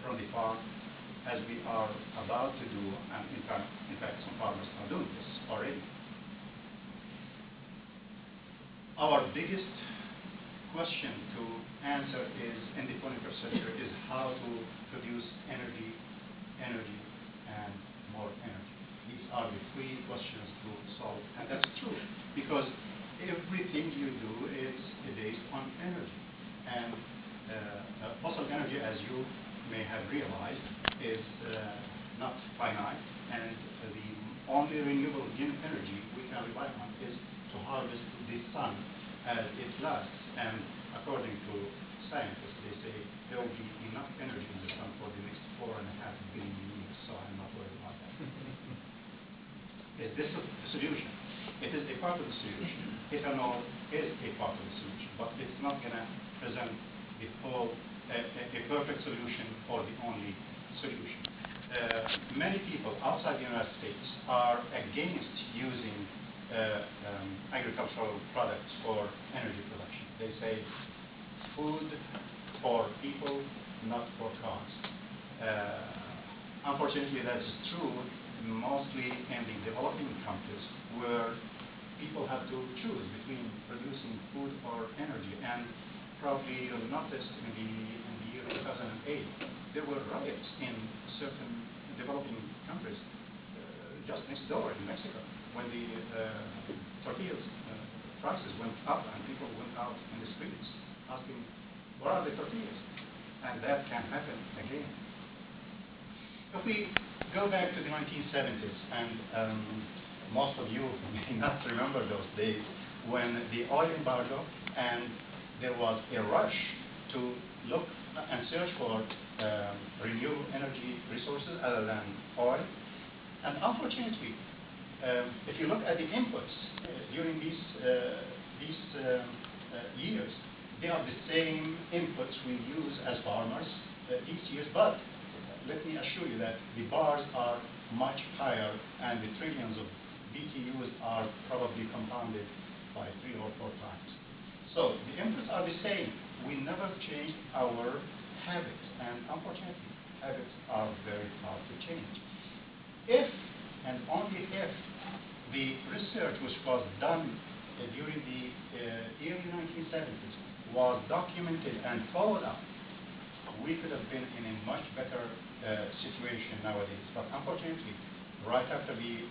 from the farm, as we are about to do, and in fact some farmers are doing this already. Our biggest question to answer is, in the 21st century, is how to produce energy, and more energy. These are the three questions to solve, and that's true, because everything you do is based on energy. And fossil energy, as you may have realized, is not finite, and the only renewable energy we can rely on is to harvest the sun as it lasts. And according to scientists, they say there will be enough energy in the sun for the next 4.5 billion years, so I'm not worried about that. Is this the solution? It is a part of the solution. Ethanol is a part of the solution, but it's not going to present the whole, a perfect solution or the only solution. Many people outside the United States are against using agricultural products for energy production. They say food for people, not for cars. Unfortunately, that's true mostly in the developing countries, where people have to choose between producing food or energy. And probably you'll notice in the year 2008, there were riots in certain developing countries, just next door in Mexico, when the tortillas prices went up and people went out in the streets asking, where are the tortillas? And that can happen again. If we go back to the 1970s, and most of you may not remember those days, when the oil embargo, and there was a rush to look and search for renewable energy resources other than oil. And unfortunately, if you look at the inputs during these years, they are the same inputs we use as farmers these years, but let me assure you that the bars are much higher, and the trillions of BTUs are probably compounded by 3 or 4 times. So the inputs are the same. We never changed our habits, and unfortunately, habits are very hard to change. If, and only if, the research which was done during the early 1970s was documented and followed up, we could have been in a much better situation nowadays. But unfortunately, right after the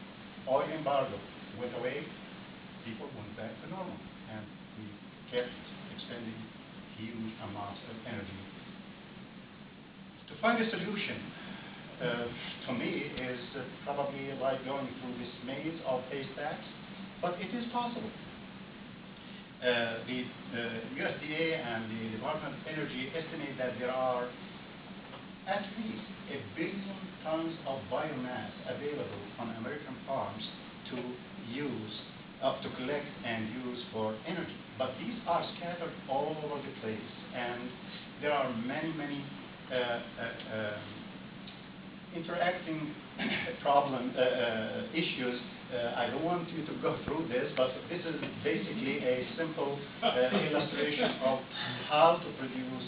oil embargo went away, people went back to normal, and we kept expending huge amounts of energy. To find a solution, to me, is probably like going through this maze of haystacks, but it is possible. The USDA and the Department of Energy estimate that there are at least 1 billion tons of biomass available on American farms to use, to collect and use for energy. But these are scattered all over the place, and there are many interacting issues. I don't want you to go through this, but this is basically a simple illustration of how to produce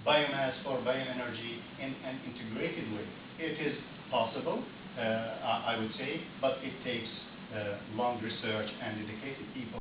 biomass for bioenergy in an integrated way. It is possible, I would say, but it takes long research and dedicated people.